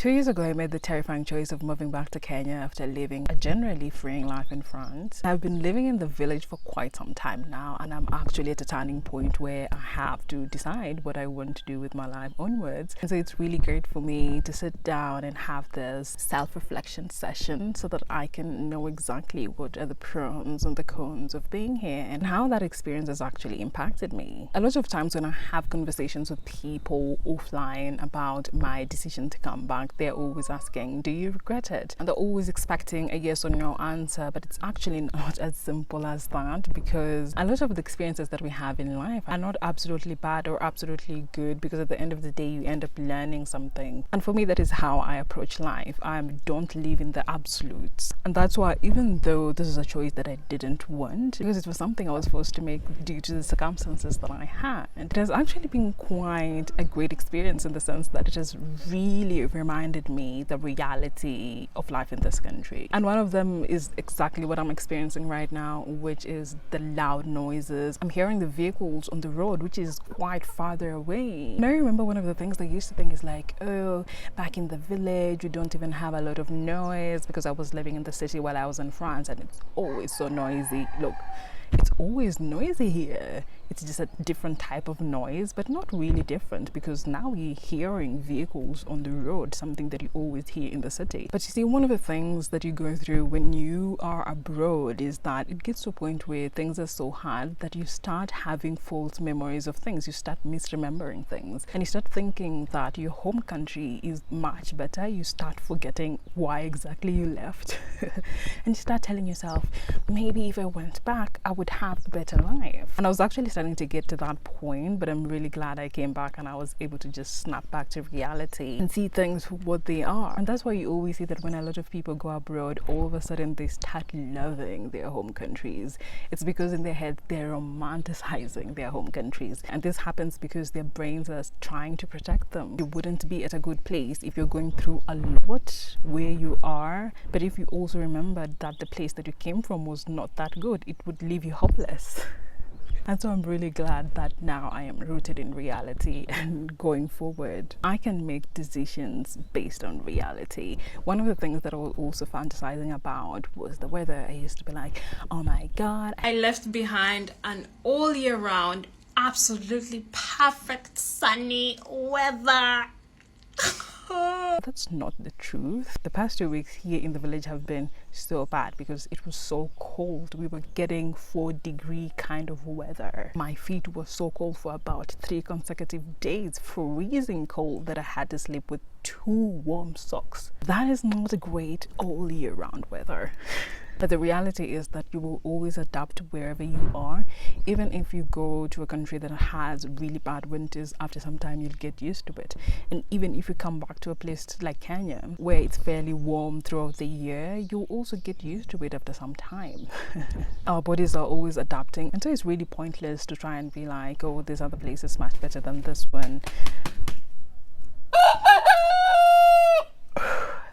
2 years ago, I made the terrifying choice of moving back to Kenya after living a generally freeing life in France. I've been living in the village for quite some time now, and I'm actually at a turning point where I have to decide what I want to do with my life onwards. And so it's really great for me to sit down and have this self-reflection session so that I can know exactly what are the pros and the cons of being here and how that experience has actually impacted me. A lot of times when I have conversations with people offline about my decision to come back, they're always asking, do you regret it? And they're always expecting a yes or no answer, but it's actually not as simple as that, because a lot of the experiences that we have in life are not absolutely bad or absolutely good, because at the end of the day you end up learning something. And for me, that is how I approach life. I don't live in the absolutes, and that's why, even though this is a choice that I didn't want, because it was something I was forced to make due to the circumstances that I had, it has actually been quite a great experience in the sense that it has really reminded me the reality of life in this country. And one of them is exactly what I'm experiencing right now, which is the loud noises. I'm hearing the vehicles on the road, which is quite farther away. And I remember one of the things I used to think is like, oh, back in the village we don't even have a lot of noise, because I was living in the city while I was in France and it's always so noisy. Look, it's always noisy here. It's just a different type of noise, but not really different, because now you're hearing vehicles on the road, something that you always hear in the city. But you see, one of the things that you go through when you are abroad is that it gets to a point where things are so hard that you start having false memories of things. You start misremembering things, and you start thinking that your home country is much better. You start forgetting why exactly you left and you start telling yourself, maybe if I went back I would have a better life. And I was actually starting to get to that point, but I'm really glad I came back and I was able to just snap back to reality and see things for what they are. And that's why you always see that when a lot of people go abroad, all of a sudden they start loving their home countries. It's because in their head they're romanticizing their home countries, and this happens because their brains are trying to protect them. You wouldn't be at a good place if you're going through a lot where you are, but if you also remembered that the place that you came from was not that good, it would leave you hopeless. And so I'm really glad that now I am rooted in reality, and going forward I can make decisions based on reality. One of the things that I was also fantasizing about was the weather. I used to be like, oh my god, I left behind an all year round, absolutely perfect sunny weather. That's not the truth. The past 2 weeks here in the village have been so bad because it was so cold. We were getting 4-degree kind of weather. My feet were so cold for about 3 consecutive days, freezing cold, that I had to sleep with 2 warm socks. That is not a great all year round weather. But the reality is that you will always adapt wherever you are. Even if you go to a country that has really bad winters, after some time you'll get used to it. And even if you come back to a place like Kenya, where it's fairly warm throughout the year, you'll also get used to it after some time. Our bodies are always adapting, and so it's really pointless to try and be like, oh, this other place is much better than this one.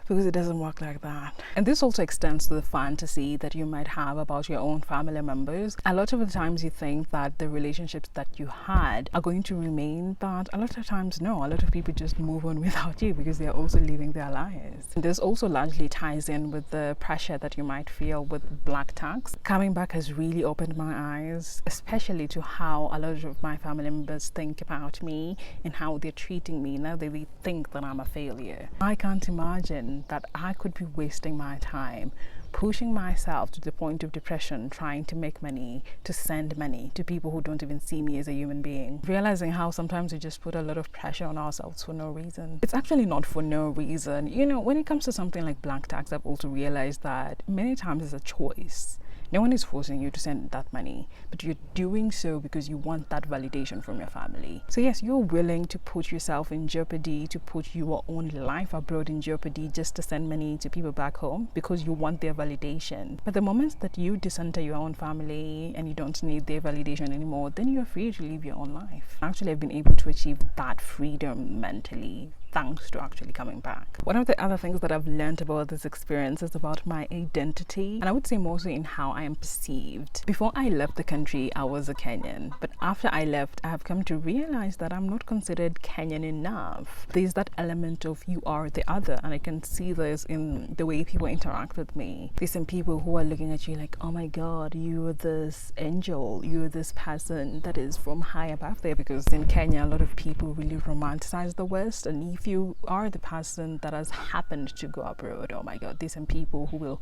Because it doesn't work like that. And this also extends to the fantasy that you might have about your own family members. A lot of the times you think that the relationships that you had are going to remain, but a lot of times no. A lot of people just move on without you because they're also living their lives. And this also largely ties in with the pressure that you might feel with black tax. Coming back has really opened my eyes, especially to how a lot of my family members think about me and how they're treating me. Now they think that I'm a failure. I can't imagine that I could be wasting my time pushing myself to the point of depression, trying to make money, to send money to people who don't even see me as a human being. Realizing how sometimes we just put a lot of pressure on ourselves for no reason. It's actually not for no reason. You know, when it comes to something like black tax, I've also realized that many times it's a choice. No one is forcing you to send that money, but you're doing so because you want that validation from your family. So yes, you're willing to put yourself in jeopardy, to put your own life abroad in jeopardy just to send money to people back home because you want their validation. But the moment that you disenter your own family and you don't need their validation anymore, then you're free to live your own life. Actually, I've been able to achieve that freedom mentally thanks to actually coming back. One of the other things that I've learned about this experience is about my identity, and I would say mostly in how I am perceived. Before I left the country, I was a Kenyan, but after I left, I have come to realize that I'm not considered Kenyan enough. There's that element of you are the other, and I can see this in the way people interact with me. There's some people who are looking at you like, oh my god, you're this angel, you're this person that is from high above there, because in Kenya a lot of people really romanticize the West, and if you are the person that has happened to go abroad, oh my god, there's some people who will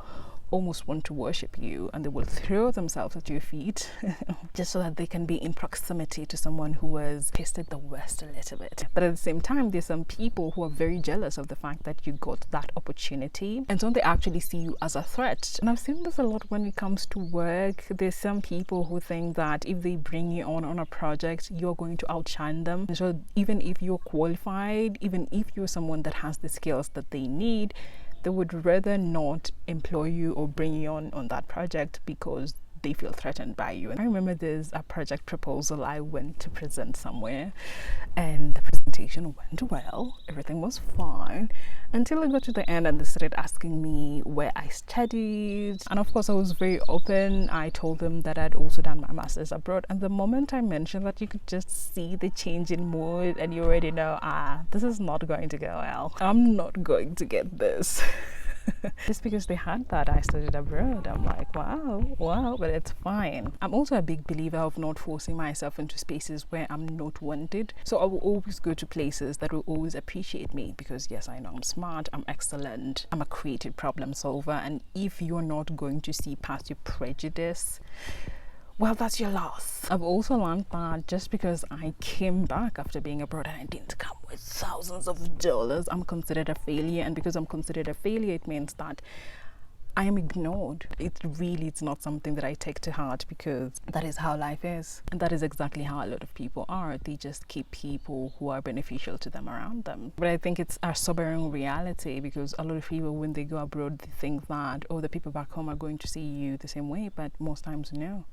almost want to worship you, and they will throw themselves at your feet just so that they can be in proximity to someone who has tasted the West a little bit. But at the same time, there's some people who are very jealous of the fact that you got that opportunity, and so they actually see you as a threat. And I've seen this a lot when it comes to work. There's some people who think that if they bring you on a project, you're going to outshine them, and so even if you're qualified, even if you're someone that has the skills that they need, they would rather not employ you or bring you on that project because they feel threatened by you. And I remember there's a project proposal I went to present somewhere, and the presentation went well, everything was fine, until I got to the end and they started asking me where I studied. And of course I was very open. I told them that I'd also done my master's abroad, and the moment I mentioned that, you could just see the change in mood, and you already know, this is not going to go well. I'm not going to get this. Just because they had that I studied abroad, I'm like, wow, but it's fine. I'm also a big believer of not forcing myself into spaces where I'm not wanted. So I will always go to places that will always appreciate me, because yes, I know I'm smart, I'm excellent, I'm a creative problem solver, and if you're not going to see past your prejudice, well, that's your loss. I've also learned that just because I came back after being abroad and I didn't come with thousands of dollars, I'm considered a failure. And because I'm considered a failure, it means that I am ignored. It's not something that I take to heart, because that is how life is. And that is exactly how a lot of people are. They just keep people who are beneficial to them around them. But I think it's a sobering reality, because a lot of people, when they go abroad, they think that, the people back home are going to see you the same way. But most times, no.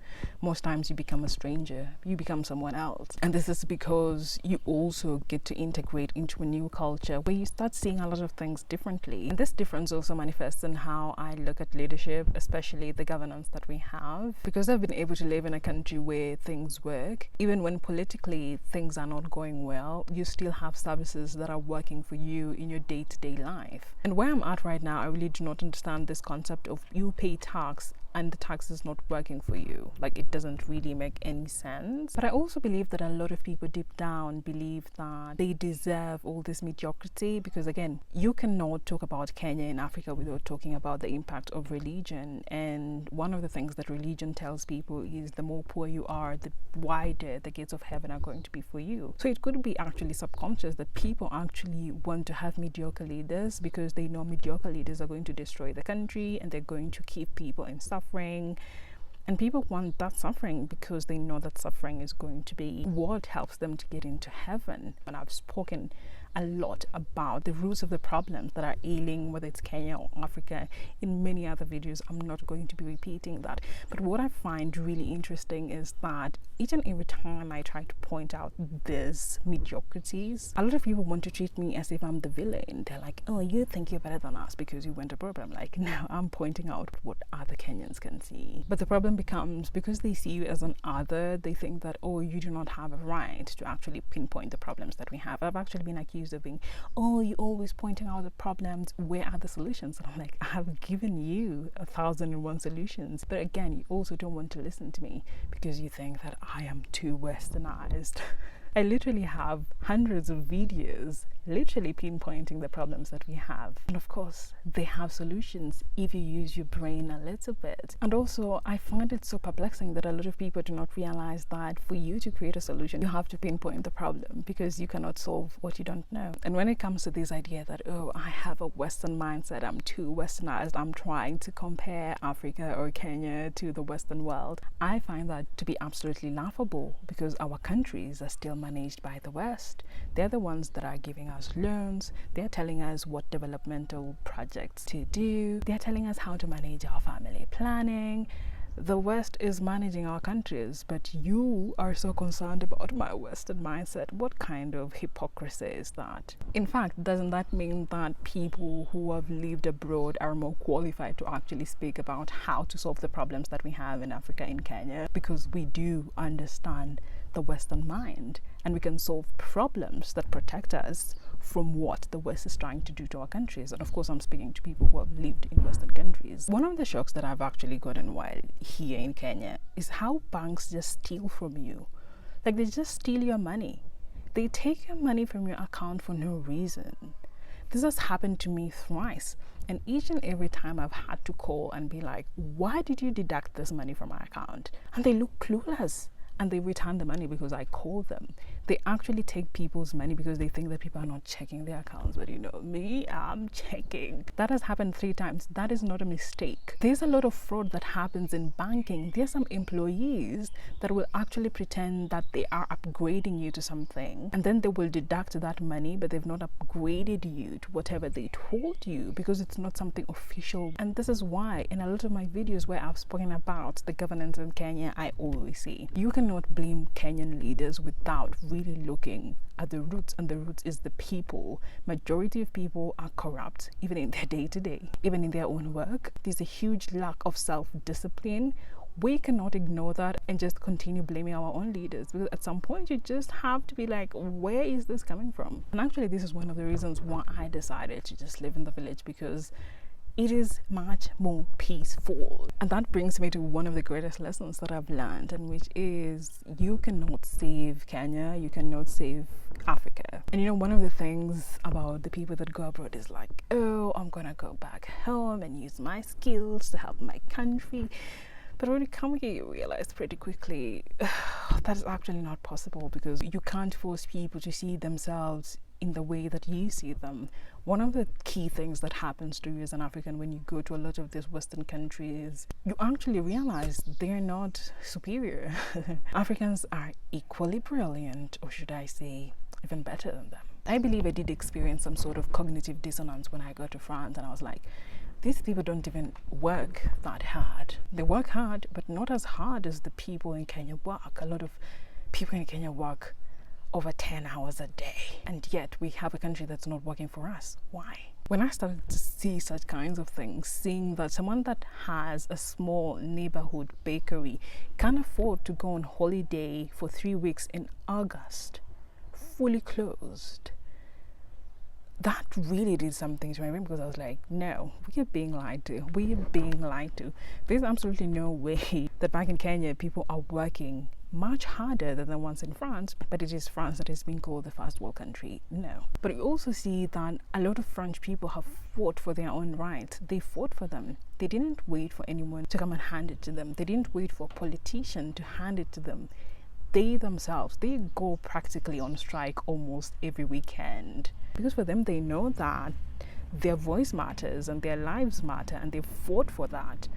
Most times you become a stranger. You become someone else. And this is because you also get to integrate into a new culture where you start seeing a lot of things differently. And this difference also manifests in how I look at leadership, especially the governance that we have, because I've been able to live in a country where things work. Even when politically things are not going well, you still have services that are working for you in your day-to-day life. And where I'm at right now, I really do not understand this concept of you pay tax and the tax is not working for you. Like, it doesn't really make any sense. But I also believe that a lot of people deep down believe that they deserve all this mediocrity, because again, you cannot talk about Kenya in Africa without talking about the impact of religion. And one of the things that religion tells people is the more poor you are, the wider the gates of heaven are going to be for you. So it could be actually subconscious that people actually want to have mediocre leaders, because they know mediocre leaders are going to destroy the country and they're going to keep people in suffering. And people want that suffering because they know that suffering is going to be what helps them to get into heaven. And I've spoken a lot about the roots of the problems that are ailing, whether it's Kenya or Africa, in many other videos. I'm not going to be repeating that. But what I find really interesting is that each and every time I try to point out these mediocrities, a lot of people want to treat me as if I'm the villain. They're like, oh, you think you're better than us because you went abroad. I'm like, no, I'm pointing out what other Kenyans can see. But the problem becomes, because they see you as an other, they think that, oh, you do not have a right to actually pinpoint the problems that we have. I've actually been accused of being, oh, you're always pointing out the problems, where are the solutions? And I'm like, I have given you 1,001 solutions. But again, you also don't want to listen to me because you think that I am too westernized. I literally have hundreds of videos literally pinpointing the problems that we have. And of course, they have solutions if you use your brain a little bit. And also, I find it so perplexing that a lot of people do not realize that for you to create a solution, you have to pinpoint the problem, because you cannot solve what you don't know. And when it comes to this idea that, oh, I have a Western mindset, I'm too westernized, I'm trying to compare Africa or Kenya to the Western world, I find that to be absolutely laughable, because our countries are still managed by the West. They're the ones that are giving us loans, they're telling us what developmental projects to do, they're telling us how to manage our family planning. the West is managing our countries, but you are so concerned about my Western mindset. What kind of hypocrisy is that? In fact, doesn't that mean that people who have lived abroad are more qualified to actually speak about how to solve the problems that we have in Africa, in Kenya? Because we do understand the Western mind, and we can solve problems that protect us from what the West is trying to do to our countries. And of course, I'm speaking to people who have lived in Western countries. One of the shocks that I've actually gotten while here in Kenya is how banks just steal from you. Like, they just steal your money. They take your money from your account for no reason. This has happened to me thrice. And each and every time I've had to call and be like, why did you deduct this money from my account? And they look clueless. And they return the money because I call them. They actually take people's money because they think that people are not checking their accounts. But you know me, I'm checking. That has happened 3 times. That is not a mistake. There's a lot of fraud that happens in banking. There's some employees that will actually pretend that they are upgrading you to something, and then they will deduct that money, but they've not upgraded you to whatever they told you because it's not something official. And this is why in a lot of my videos where I've spoken about the governance in Kenya, I always say you cannot blame Kenyan leaders without really looking at the roots, and the roots is the people. Majority of people are corrupt, even in their day-to-day, even in their own work. There's a huge lack of self-discipline. We cannot ignore that and just continue blaming our own leaders, because at some point you just have to be like, where is this coming from? And actually, this is one of the reasons why I decided to just live in the village, because it is much more peaceful. And that brings me to one of the greatest lessons that I've learned, and which is you cannot save Kenya, you cannot save Africa. And you know, one of the things about the people that go abroad is like, oh, I'm gonna go back home and use my skills to help my country. But when you come here, you realize pretty quickly that is actually not possible, because you can't force people to see themselves in the way that you see them. One of the key things that happens to you as an African when you go to a lot of these Western countries, you actually realize they're not superior. Africans are equally brilliant, or should I say, even better than them. I believe I did experience some sort of cognitive dissonance when I got to France, and I was like, these people don't even work that hard. They work hard, but not as hard as the people in Kenya work. A lot of people in Kenya work over 10 hours a day, and yet we have a country that's not working for us. Why? When I started to see such kinds of things, seeing that someone that has a small neighborhood bakery can afford to go on holiday for 3 weeks in August, fully closed, that really did something to my brain, because I was like, no, we are being lied to. We are being lied to. There's absolutely no way that back in Kenya people are working much harder than the ones in France, but it is France that is being called the first world country. No. But you also see that a lot of French people have fought for their own rights. They fought for them. They didn't wait for anyone to come and hand it to them. They didn't wait for a politician to hand it to them. They themselves, they go practically on strike almost every weekend, because for them, they know that their voice matters and their lives matter, and they fought for that.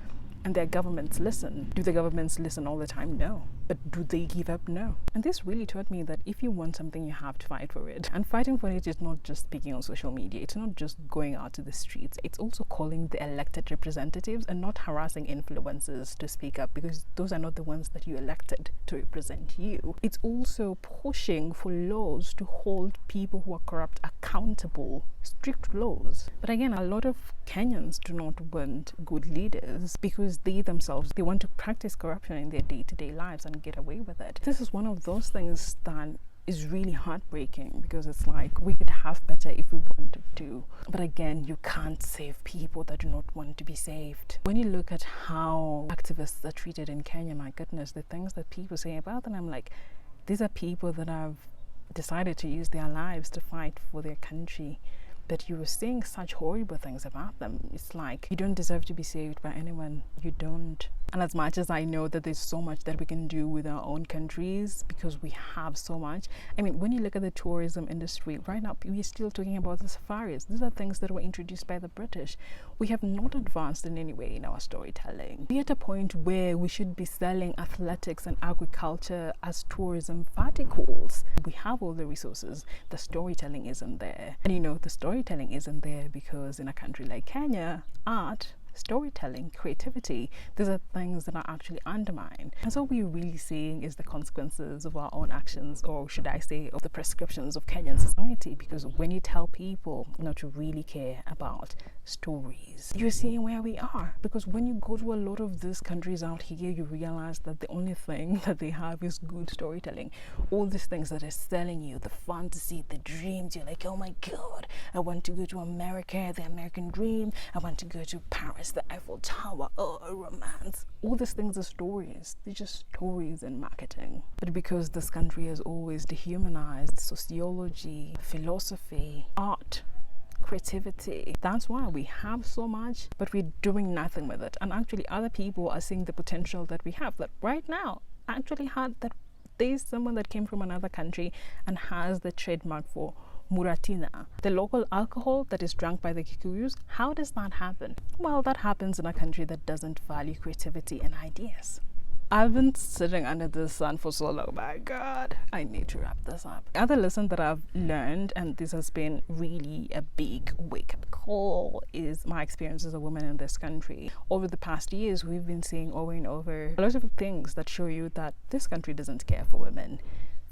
And their governments listen. Do the governments listen all the time? No. But do they give up? No. And this really taught me that if you want something, you have to fight for it. And fighting for it is not just speaking on social media. It's not just going out to the streets. It's also calling the elected representatives and not harassing influencers to speak up, because those are not the ones that you elected to represent you. It's also pushing for laws to hold people who are corrupt accountable, strict laws. But again, a lot of Kenyans do not want good leaders because they themselves, they want to practice corruption in their day-to-day lives and get away with it. This is one of those things that is really heartbreaking, because it's like we could have better if we wanted to. But again, you can't save people that do not want to be saved. When you look at how activists are treated in Kenya, my goodness, the things that people say about them, I'm like, these are people that have decided to use their lives to fight for their country. But you were saying such horrible things about them. It's like, you don't deserve to be saved by anyone. You don't. And as much as I know that there's so much that we can do with our own countries, because we have so much. I mean, when you look at the tourism industry, right now, we're still talking about the safaris. These are things that were introduced by the British. We have not advanced in any way in our storytelling. We're at a point where we should be selling athletics and agriculture as tourism verticals. We have all the resources. The storytelling isn't there. And you know, the storytelling isn't there because in a country like Kenya, art storytelling, creativity. These are things that are actually undermined. And so what we're really seeing is the consequences of our own actions, or should I say, of the prescriptions of Kenyan society. Because when you tell people not to really care about stories, you're seeing where we are. Because when you go to a lot of these countries out here, you realize that the only thing that they have is good storytelling. All these things that are selling you, the fantasy, the dreams, you're like, oh my god, I want to go to America, the American dream, I want to go to Paris, the Eiffel Tower, oh, romance. All these things are stories. They're just stories in marketing. But because this country has always dehumanized sociology, philosophy, art, creativity, that's why we have so much, but we're doing nothing with it. And actually other people are seeing the potential that we have, that right now actually had that there's someone that came from another country and has the trademark for Muratina, the local alcohol that is drunk by the Kikuyus. How does that happen? Well, that happens in a country that doesn't value creativity and ideas. I've been sitting under the sun for so long, my god, I need to wrap this up. The other lesson that I've learned, and this has been really a big wake-up call, is my experience as a woman in this country. Over the past years, we've been seeing over and over a lot of things that show you that this country doesn't care for women.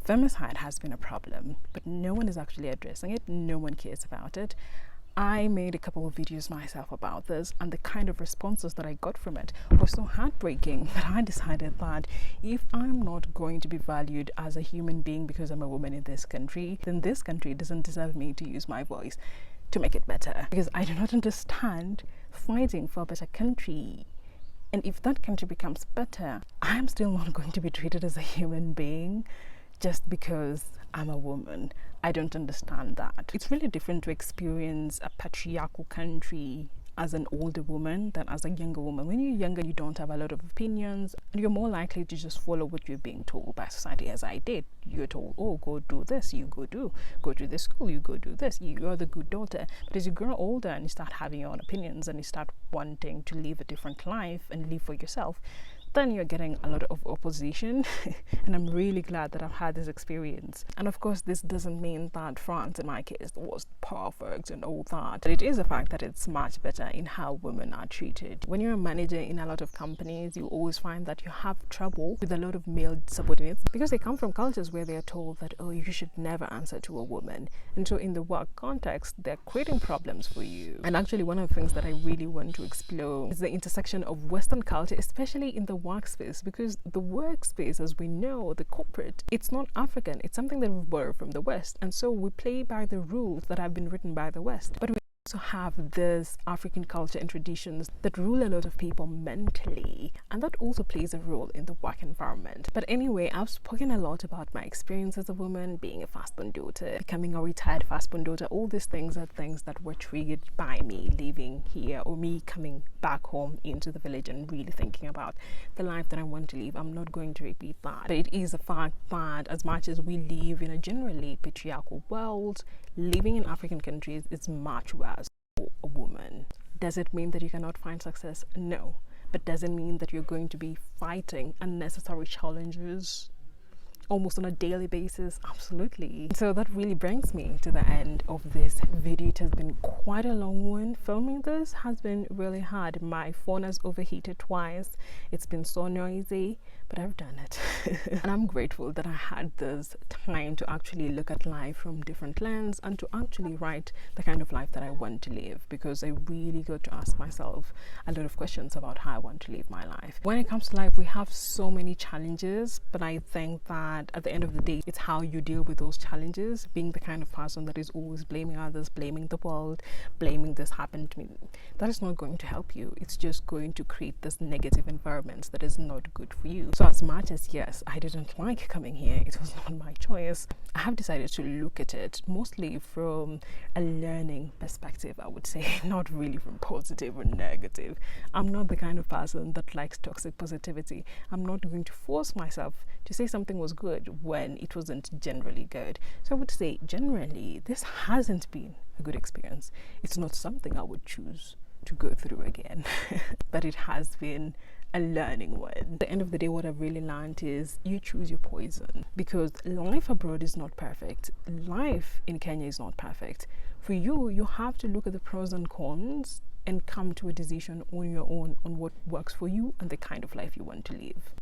Femicide has been a problem, but no one is actually addressing it. No one cares about it. I made a couple of videos myself about this, and the kind of responses that I got from it was so heartbreaking that I decided that if I'm not going to be valued as a human being because I'm a woman in this country, then this country doesn't deserve me to use my voice to make it better. Because I do not understand fighting for a better country. And if that country becomes better, I'm still not going to be treated as a human being just because I'm a woman. I don't understand that. It's really different to experience a patriarchal country as an older woman than as a younger woman. When you're younger, you don't have a lot of opinions, and you're more likely to just follow what you're being told by society, as I did. You're told, oh, go do this, you go to this school, you go do this, you're the good daughter. But as you grow older and you start having your own opinions and you start wanting to live a different life and live for yourself, then you're getting a lot of opposition. And I'm really glad that I've had this experience. And of course, this doesn't mean that France, in my case, was perfect and all that. But it is a fact that it's much better in how women are treated. When you're a manager in a lot of companies, you always find that you have trouble with a lot of male subordinates because they come from cultures where they are told that, oh, you should never answer to a woman. And so in the work context, they're creating problems for you. And actually, one of the things that I really want to explore is the intersection of Western culture, especially in the workspace, because the workspace, as we know, the corporate, it's not African. It's something that we've borrowed from the West, and so we play by the rules that have been written by the West. But we also have this African culture and traditions that rule a lot of people mentally, and that also plays a role in the work environment. But anyway, I've spoken a lot about my experience as a woman, being a firstborn daughter, becoming a retired firstborn daughter. All these things are things that were triggered by me living here, or me coming back home into the village and really thinking about the life that I want to live. I'm not going to repeat that, but it is a fact that as much as we live in a generally patriarchal world, living in African countries is much worse for a woman. Does it mean that you cannot find success? No. But does it mean that you're going to be fighting unnecessary challenges almost on a daily basis? Absolutely. So that really brings me to the end of this video. It has been quite a long one. Filming this has been really hard. My phone has overheated twice. It's been so noisy, but I've done it. And I'm grateful that I had this time to actually look at life from different lenses and to actually write the kind of life that I want to live, because I really got to ask myself a lot of questions about how I want to live my life. When it comes to life, we have so many challenges, but I think that at the end of the day, it's how you deal with those challenges. Being the kind of person that is always blaming others, blaming the world, blaming this happened to me, that is not going to help you. It's just going to create this negative environment that is not good for you. So as much as, yes, I didn't like coming here, it was not my choice, I have decided to look at it mostly from a learning perspective, I would say, not really from positive or negative. I'm not the kind of person that likes toxic positivity. I'm not going to force myself to say something was good when it wasn't generally good. So I would say generally this hasn't been a good experience. It's not something I would choose to go through again. But it has been a learning one. At the end of the day, what I've really learned is you choose your poison, because life abroad is not perfect. Life in Kenya is not perfect. For you, you have to look at the pros and cons and come to a decision on your own on what works for you and the kind of life you want to live.